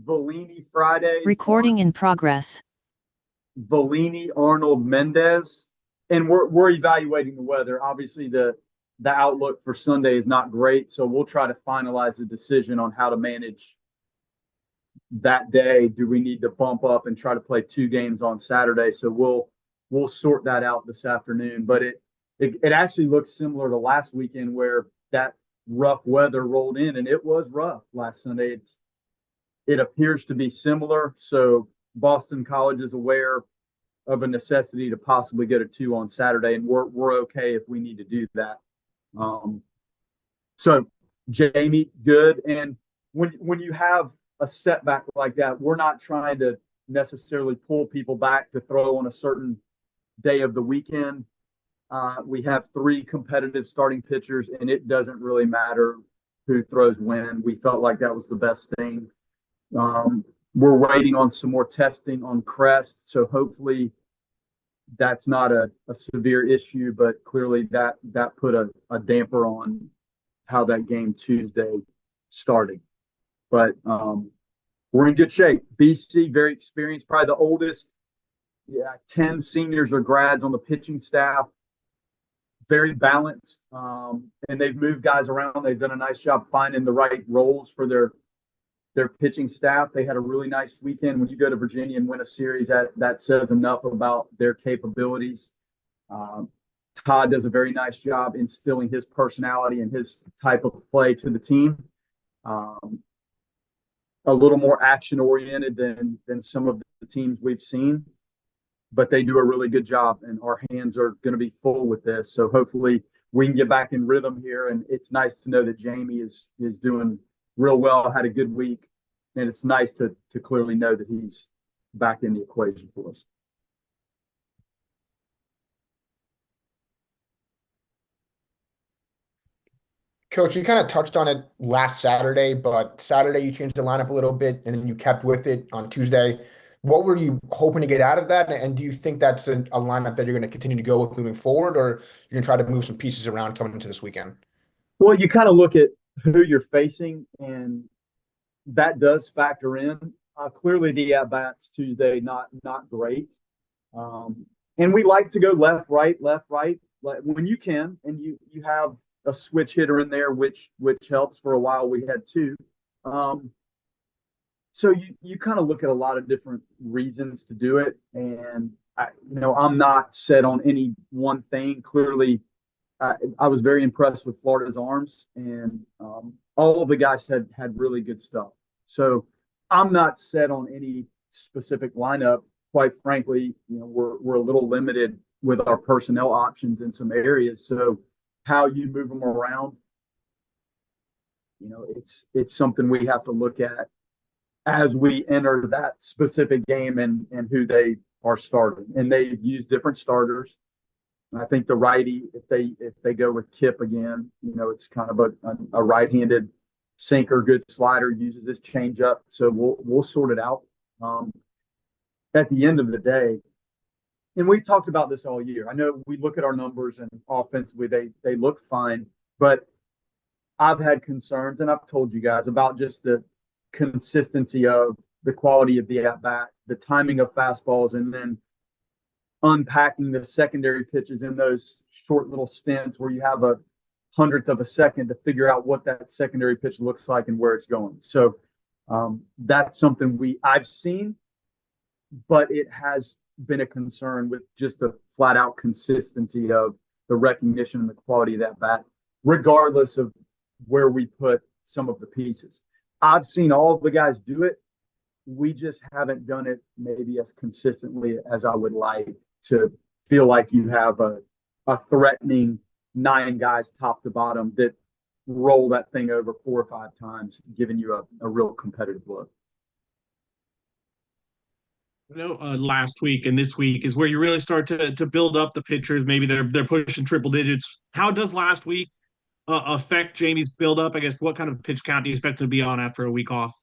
Bellini Friday. Recording in progress. Bellini, Arnold, Mendez, and we're evaluating the weather. Obviously, the outlook for Sunday is not great, so we'll try to finalize a decision on how to manage that day. Do we need to bump up and try to play 2 games on Saturday? So we'll sort that out this afternoon. But it actually looks similar to last weekend where that rough weather rolled in, and it was rough last Sunday. It appears to be similar. So Boston College is aware of a necessity to possibly get a 2 on Saturday, and we're okay if we need to do that. So Jamie, good. And when you have a setback like that, we're not trying to necessarily pull people back to throw on a certain day of the weekend. We have 3 competitive starting pitchers, and it doesn't really matter who throws when. We felt like that was the best thing. We're waiting on some more testing on Chrest, so hopefully that's not a severe issue, but clearly that put a damper on how that game Tuesday started. But we're in good shape. BC, very experienced, probably the oldest. 10 seniors or grads on the pitching staff. Very balanced, and they've moved guys around. They've done a nice job finding the right roles for their pitching staff. They had a really nice weekend. When you go to Virginia and win a series, that says enough about their capabilities. Todd does a very nice job instilling his personality and his type of play to the team. A little more action oriented than some of the teams we've seen, but they do a really good job, and our hands are going to be full with this. So hopefully we can get back in rhythm here. And it's nice to know that Jamie is doing real well, had a good week. And it's nice to clearly know that he's back in the equation for us. Coach, you kind of touched on it last Saturday, but Saturday you changed the lineup a little bit and then you kept with it on Tuesday. What were you hoping to get out of that? And do you think that's a lineup that you're going to continue to go with moving forward, or you're going to try to move some pieces around coming into this weekend? Well, you kind of look at who you're facing, and that does factor in. Clearly, the at-bats Tuesday, not great. And we like to go left, right, when you can, and you have a switch hitter in there, which helps. For a while we had 2. So you kind of look at a lot of different reasons to do it. And I'm not set on any one thing. Clearly, I was very impressed with Florida's arms, and all of the guys had really good stuff. So I'm not set on any specific lineup. Quite frankly, we're a little limited with our personnel options in some areas. So how you move them around, it's something we have to look at as we enter that specific game and who they are starting. And they've used different starters. And I think the righty, if they go with Kip again, it's kind of a right-handed sinker, good slider, uses his changeup. So we'll sort it out. At the end of the day, and we've talked about this all year. I know we look at our numbers and offensively they look fine, but I've had concerns, and I've told you guys about just the consistency of the quality of the at-bat, the timing of fastballs, and then unpacking the secondary pitches in those short little stints where you have a 100th of a second to figure out what that secondary pitch looks like and where it's going. So that's something I've seen, but it has been a concern with just the flat out consistency of the recognition and the quality of that bat, regardless of where we put some of the pieces. I've seen all of the guys do it. We just haven't done it maybe as consistently as I would like to feel like you have a threatening 9 guys top to bottom that roll that thing over 4 or 5 times, giving you a real competitive look. Last week and this week is where you really start to build up the pitchers. Maybe they're pushing triple digits. How does last week affect Jamie's build up? I guess what kind of pitch count do you expect to be on after a week off?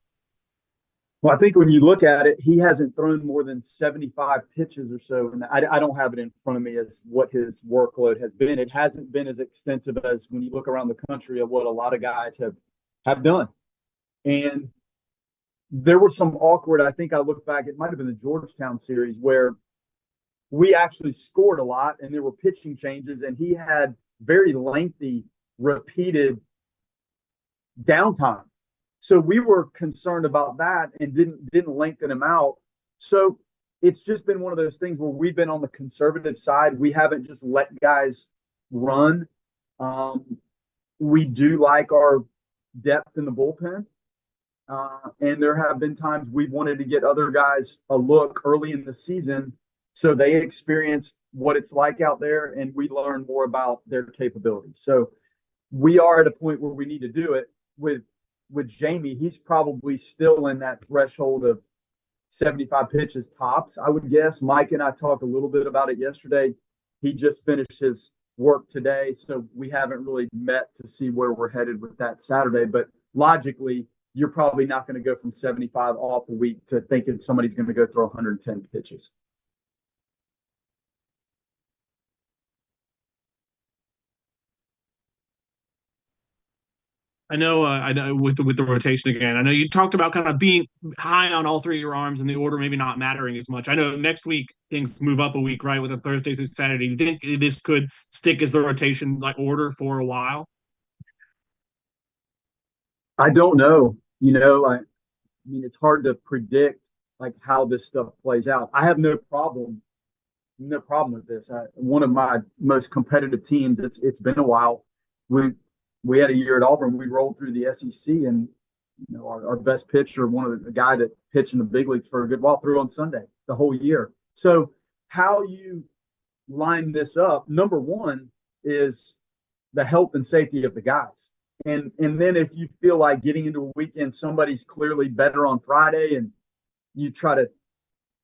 Well, I think when you look at it, he hasn't thrown more than 75 pitches or so. And I don't have it in front of me as what his workload has been. It hasn't been as extensive as when you look around the country of what a lot of guys have done. And there was some awkward, I think I look back, it might have been the Georgetown series where we actually scored a lot and there were pitching changes and he had very lengthy repeated downtime. So we were concerned about that and didn't lengthen him out. So it's just been one of those things where we've been on the conservative side. We haven't just let guys run. We do like our depth in the bullpen. And there have been times we've wanted to get other guys a look early in the season so they experience what it's like out there and we learn more about their capabilities. So we are at a point where we need to do it with Jamie. He's probably still in that threshold of 75 pitches tops, I would guess. Mike and I talked a little bit about it yesterday. He just finished his work today, so we haven't really met to see where we're headed with that Saturday. But logically, you're probably not going to go from 75 off a week to thinking somebody's going to go throw 110 pitches. I know with the rotation again. I know you talked about kind of being high on all three of your arms and the order maybe not mattering as much. I know next week things move up a week, right, with a Thursday through Saturday. Do you think this could stick as the rotation like order for a while? I don't know. I mean, it's hard to predict like how this stuff plays out. I have no problem with this. One of my most competitive teams. It's been a while. We had a year at Auburn. We rolled through the SEC, and our best pitcher, one of the guy that pitched in the big leagues for a good while, threw on Sunday the whole year. So how you line this up, number one, is the health and safety of the guys. And then if you feel like getting into a weekend, somebody's clearly better on Friday, and you try to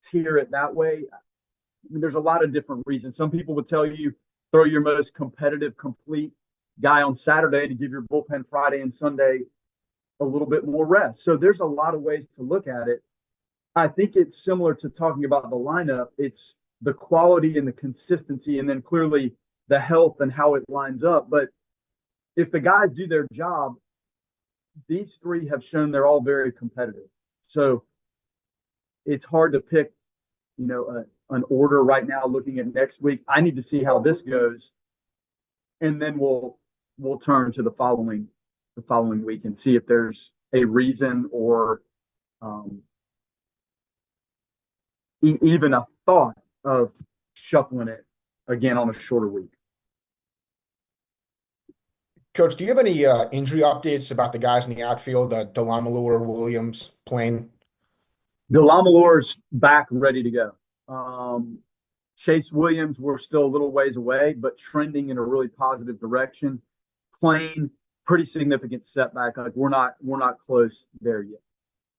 tier it that way. I mean, there's a lot of different reasons. Some people would tell you throw your most competitive, complete guy on Saturday to give your bullpen Friday and Sunday a little bit more rest. So there's a lot of ways to look at it. I think it's similar to talking about the lineup. It's the quality and the consistency, and then clearly the health and how it lines up. But if the guys do their job, these three have shown they're all very competitive. So it's hard to pick, an order right now looking at next week. I need to see how this goes. And then we'll turn to the following week and see if there's a reason or even a thought of shuffling it again on a shorter week. Coach, do you have any injury updates about the guys in the outfield, Delamalure, Williams, Plain? Delamalur's back, ready to go. Chase Williams, we're still a little ways away, but trending in a really positive direction. Plain, pretty significant setback. Like we're not close there yet.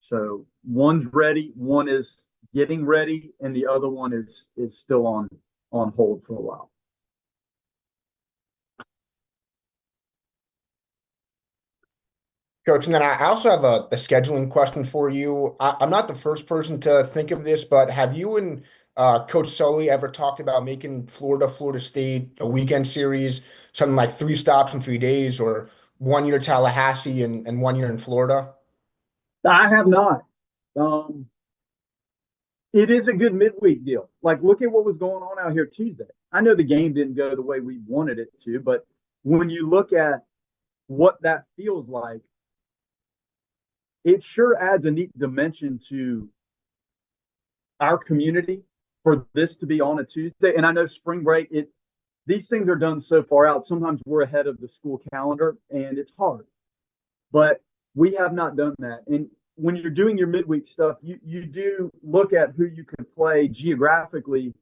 So one's ready, one is getting ready, and the other one is still on hold for a while. Coach, and then I also have a scheduling question for you. I'm not the first person to think of this, but have you and Coach Sully ever talked about making Florida State a weekend series, something like 3 stops in 3 days, or 1 year Tallahassee and 1 year in Florida? I have not. It is a good midweek deal. Like, look at what was going on out here Tuesday. I know the game didn't go the way we wanted it to, but when you look at what that feels like, it sure adds a neat dimension to our community for this to be on a Tuesday. And I know spring break, these things are done so far out. Sometimes we're ahead of the school calendar and it's hard, but we have not done that. And when you're doing your midweek stuff, you do look at who you can play geographically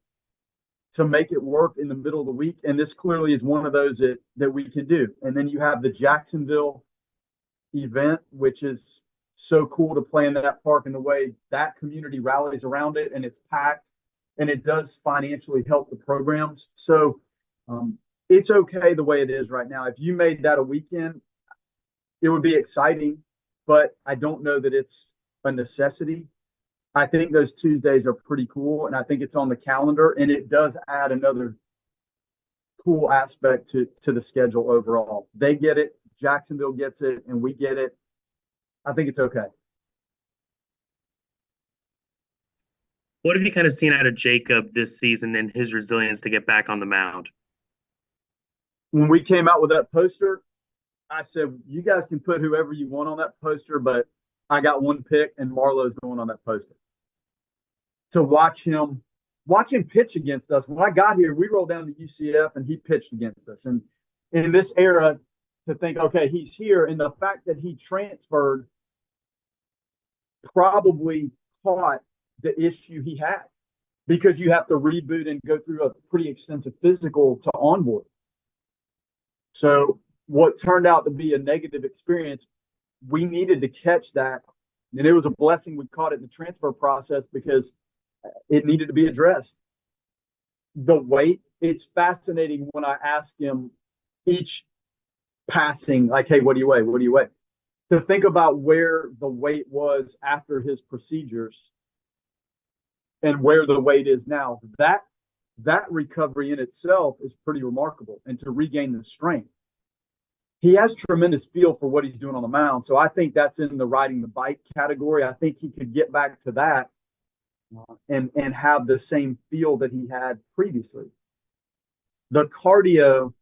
to make it work in the middle of the week. And this clearly is one of those that we can do. And then you have the Jacksonville event, which is so cool to play in that park and the way that community rallies around it, and it's packed and it does financially help the programs. So it's okay the way it is right now. If you made that a weekend, it would be exciting, but I don't know that it's a necessity. I think those Tuesdays are pretty cool, and I think it's on the calendar, and it does add another cool aspect to the schedule overall. They get it, Jacksonville gets it, and we get it. I think it's okay. What have you kind of seen out of Jacob this season and his resilience to get back on the mound? When we came out with that poster, I said, you guys can put whoever you want on that poster, but I got one pick, and Marlowe's going on that poster. To watch him pitch against us. When I got here, we rolled down to UCF, and he pitched against us. And in this era, to think, okay, he's here, and the fact that he transferred probably caught the issue he had, because you have to reboot and go through a pretty extensive physical to onboard. So what turned out to be a negative experience, we needed to catch that. And it was a blessing we caught it in the transfer process, because it needed to be addressed. The weight, it's fascinating when I ask him each passing, like, hey, what do you weigh? What do you weigh? To think about where the weight was after his procedures and where the weight is now, that recovery in itself is pretty remarkable. And to regain the strength, he has tremendous feel for what he's doing on the mound. So I think that's in the riding the bike category. I think he could get back to that and have the same feel that he had previously. The cardio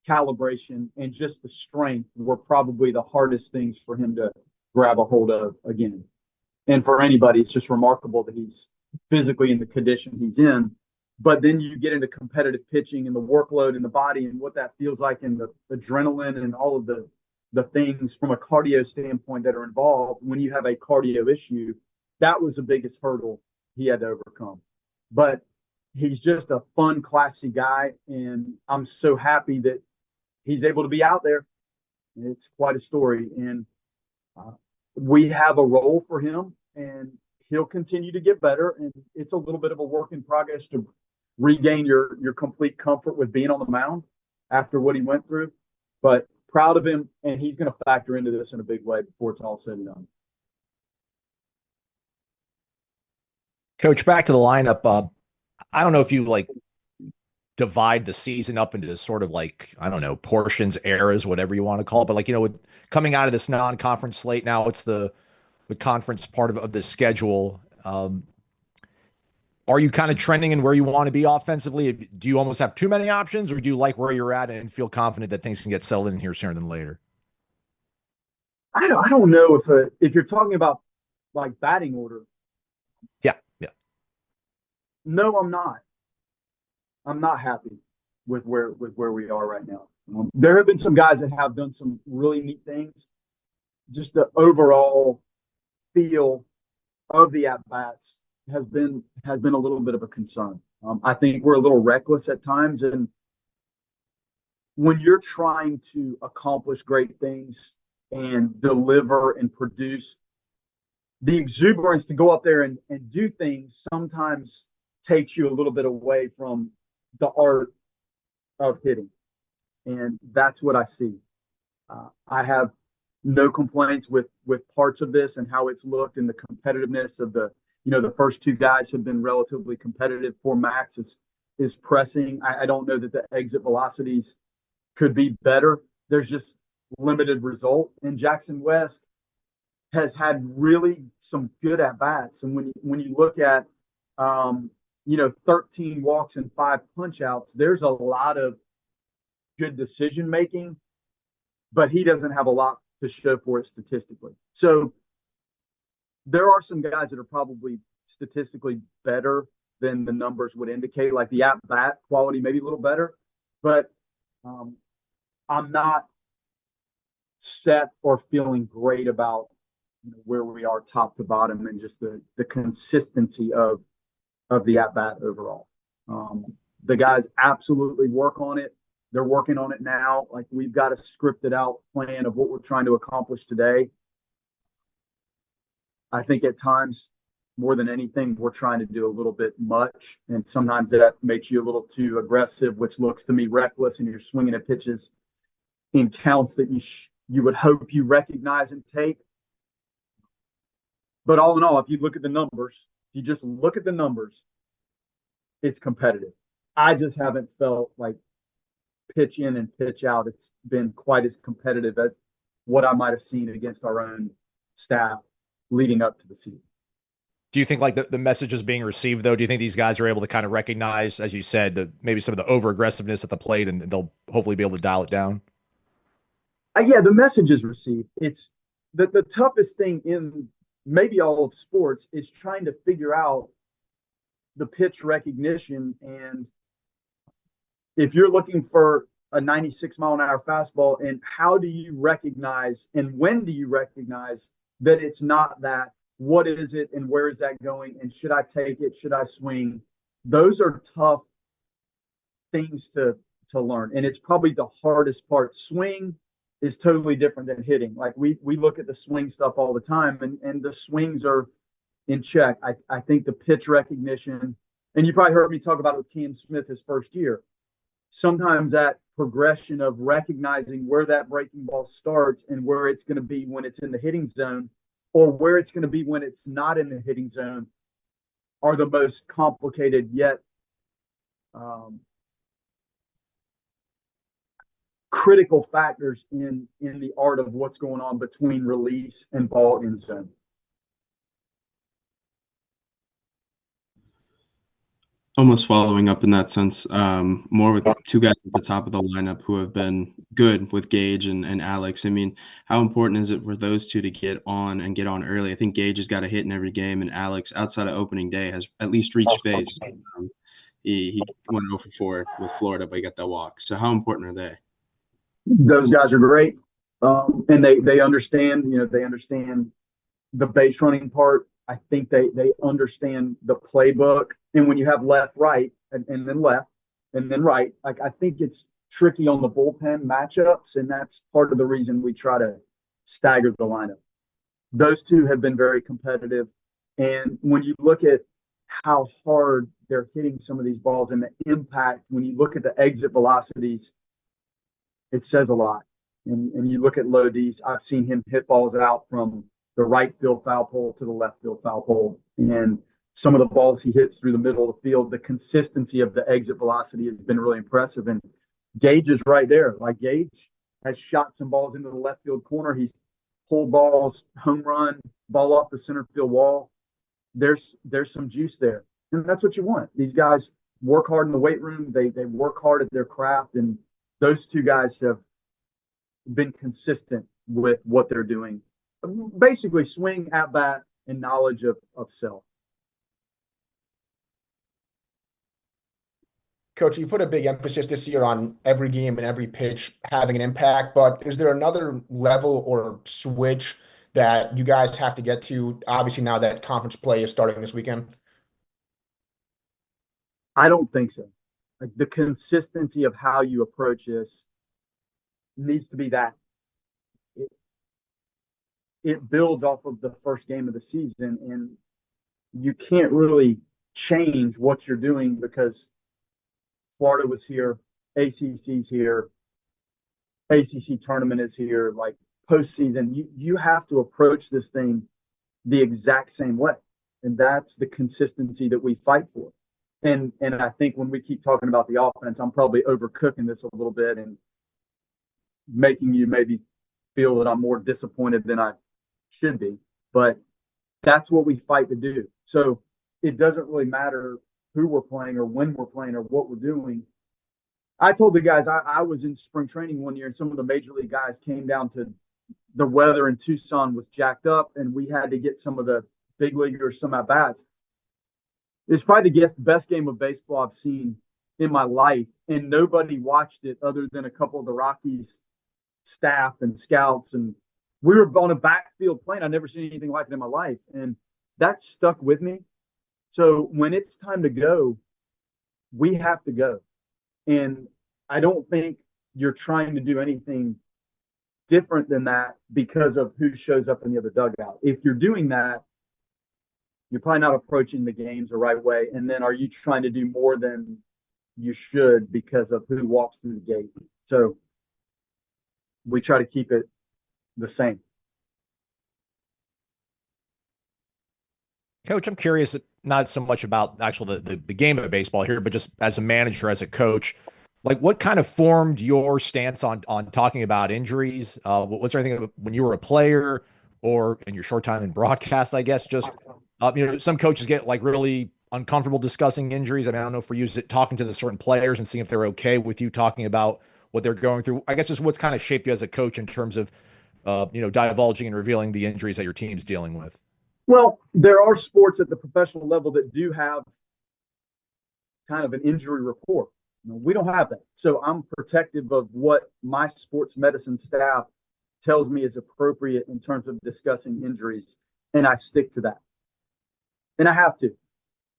calibration and just the strength were probably the hardest things for him to grab a hold of again. And for anybody, it's just remarkable that he's physically in the condition he's in. But then you get into competitive pitching and the workload in the body and what that feels like, and the adrenaline and all of the things from a cardio standpoint that are involved when you have a cardio issue. That was the biggest hurdle he had to overcome. But he's just a fun, classy guy, and I'm so happy that he's able to be out there. It's quite a story, and we have a role for him, and he'll continue to get better. And it's a little bit of a work in progress to regain your complete comfort with being on the mound after what he went through. But proud of him, and he's going to factor into this in a big way before it's all said and done. Coach, back to the lineup. I don't know if you divide the season up into sort of I don't know, portions, eras, whatever you want to call it. But with coming out of this non-conference slate, now it's the conference part of the schedule. Are you kind of trending in where you want to be offensively? Do you almost have too many options, or do you like where you're at and feel confident that things can get settled in here sooner than later? I don't know if you're talking about batting order. Yeah. No, I'm not. I'm not happy with where we are right now. There have been some guys that have done some really neat things. Just the overall feel of the at-bats has been a little bit of a concern. I think we're a little reckless at times, and when you're trying to accomplish great things and deliver and produce, the exuberance to go up there and do things sometimes takes you a little bit away from the art of hitting. And that's what I see. I have no complaints with parts of this and how it's looked, and the competitiveness of the first two guys have been relatively competitive. Poor Max is pressing. I don't know that the exit velocities could be better. There's just limited result. And Jackson West has had really some good at-bats. And when you look at 13 walks and 5 punch-outs, there's a lot of good decision-making, but he doesn't have a lot to show for it statistically. So there are some guys that are probably statistically better than the numbers would indicate, like the at-bat quality maybe a little better, but I'm not set or feeling great about where we are top to bottom and just the consistency of the at-bat overall. The guys absolutely work on it. They're working on it now. We've got a scripted out plan of what we're trying to accomplish today. I think at times, more than anything, we're trying to do a little bit much. And sometimes that makes you a little too aggressive, which looks to me reckless, and you're swinging at pitches in counts that you would hope you recognize and take. But all in all, if you look at the numbers, you just look at the numbers, it's competitive. I just haven't felt like pitch in and pitch out, it's been quite as competitive as what I might have seen against our own staff leading up to the season. Do you think like the message is being received though? Do you think these guys are able to kind of recognize, as you said, maybe some of the over aggressiveness at the plate, and they'll hopefully be able to dial it down? Yeah, the message is received. It's the toughest thing in maybe all of sports is trying to figure out the pitch recognition. And if you're looking for a 96-mile-an-hour fastball, and how do you recognize and when do you recognize that it's not that? What is it and where is that going? And should I take it? Should I swing? Those are tough things to learn. And it's probably the hardest part. Swing is totally different than hitting. Like we look at the swing stuff all the time, and the swings are in check. I think the pitch recognition, and you probably heard me talk about it with Cam Smith his first year. Sometimes that progression of recognizing where that breaking ball starts and where it's going to be when it's in the hitting zone, or where it's going to be when it's not in the hitting zone, are the most complicated yet critical factors in the art of what's going on between release and ball in zone. Almost following up in that sense, more with two guys at the top of the lineup who have been good with Gage and Alex. I mean, how important is it for those two to get on early? I think Gage has got a hit in every game, and Alex, outside of opening day, has at least reached base. He went 0 for 4 with Florida, but he got that walk. So how important are they? Those guys are great, and they understand. They understand the base running part. I think they understand the playbook. And when you have left, right, and then left, and then right, like I think it's tricky on the bullpen matchups, and that's part of the reason we try to stagger the lineup. Those two have been very competitive, and when you look at how hard they're hitting some of these balls and the impact, when you look at the exit velocities, it says a lot. And you look at Lodi's, I've seen him hit balls out from the right field foul pole to the left field foul pole. And some of the balls he hits through the middle of the field, the consistency of the exit velocity has been really impressive. And Gage is right there. Like Gage has shot some balls into the left field corner. He's pulled balls, home run, ball off the center field wall. There's some juice there. And that's what you want. These guys work hard in the weight room. They work hard at their craft. And those two guys have been consistent with what they're doing. Basically swing, at bat, and knowledge of self. Coach, you put a big emphasis this year on every game and every pitch having an impact, but is there another level or switch that you guys have to get to, obviously now that conference play is starting this weekend? I don't think so. Like the consistency of how you approach this needs to be that. It builds off of the first game of the season, and you can't really change what you're doing because Florida was here, ACC's here, ACC tournament is here, like postseason. You have to approach this thing the exact same way, and that's the consistency that we fight for. And I think when we keep talking about the offense, I'm probably overcooking this a little bit and making you maybe feel that I'm more disappointed than I should be, but that's what we fight to do. So it doesn't really matter who we're playing or when we're playing or what we're doing. I told the guys I was in spring training one year, and some of the major league guys came down to the weather in Tucson was jacked up, and we had to get some of the big leaguers some at bats. It's probably the best game of baseball I've seen in my life, and nobody watched it other than a couple of the Rockies staff and scouts, and we were on a backfield plane. I've never seen anything like it in my life, and that stuck with me. So when it's time to go, we have to go. And I don't think you're trying to do anything different than that because of who shows up in the other dugout. If you're doing that, you're probably not approaching the games the right way. And then are you trying to do more than you should because of who walks through the gate? So we try to keep it the same. Coach, I'm curious, not so much about actual the game of baseball here, but just as a manager, as a coach, like what kind of formed your stance on talking about injuries? Was there anything when you were a player or in your short time in broadcast, I guess, just Some coaches get like really uncomfortable discussing injuries. I mean, I don't know if we're using it talking to the certain players and seeing if they're okay with you talking about what they're going through. I guess just what's kind of shaped you as a coach in terms of, divulging and revealing the injuries that your team's dealing with. Well, there are sports at the professional level that do have kind of an injury report. We don't have that. So I'm protective of what my sports medicine staff tells me is appropriate in terms of discussing injuries. And I stick to that. And I have to.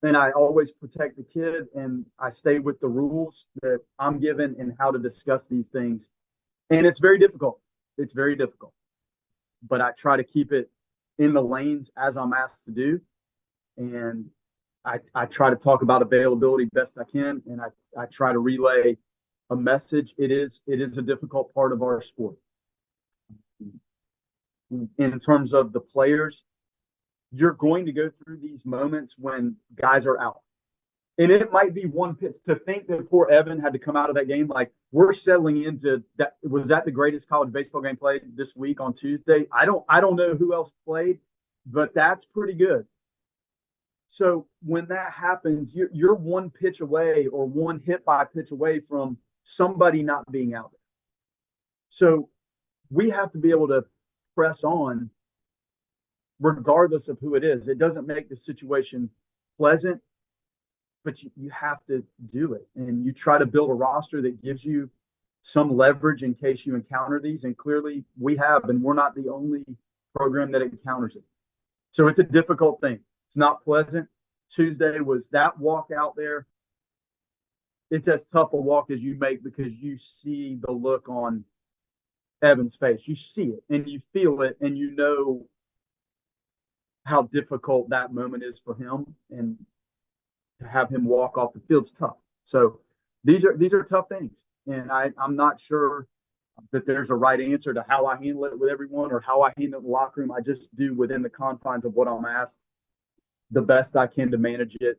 And I always protect the kid, and I stay with the rules that I'm given and how to discuss these things. And it's very difficult. It's very difficult. But I try to keep it in the lanes as I'm asked to do. And I try to talk about availability best I can, and I try to relay a message. It is a difficult part of our sport. In terms of the players, you're going to go through these moments when guys are out. And it might be one pitch. To think that poor Evan had to come out of that game, like we're settling into that. Was that the greatest college baseball game played this week on Tuesday? I don't know who else played, but that's pretty good. So when that happens, you're one pitch away or one hit by pitch away from somebody not being out there. So we have to be able to press on regardless of who it is. It doesn't make the situation pleasant, but you have to do it. And you try to build a roster that gives you some leverage in case you encounter these. And clearly we have, and we're not the only program that encounters it. So it's a difficult thing. It's not pleasant. Tuesday was that walk out there. It's as tough a walk as you make because you see the look on Evan's face. You see it and you feel it and you know how difficult that moment is for him, and to have him walk off the field's tough. So these are tough things. And I'm not sure that there's a right answer to how I handle it with everyone or how I handle the locker room. I just do within the confines of what I'm asked the best I can to manage it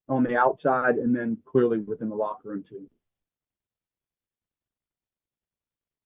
on the outside and then clearly within the locker room too.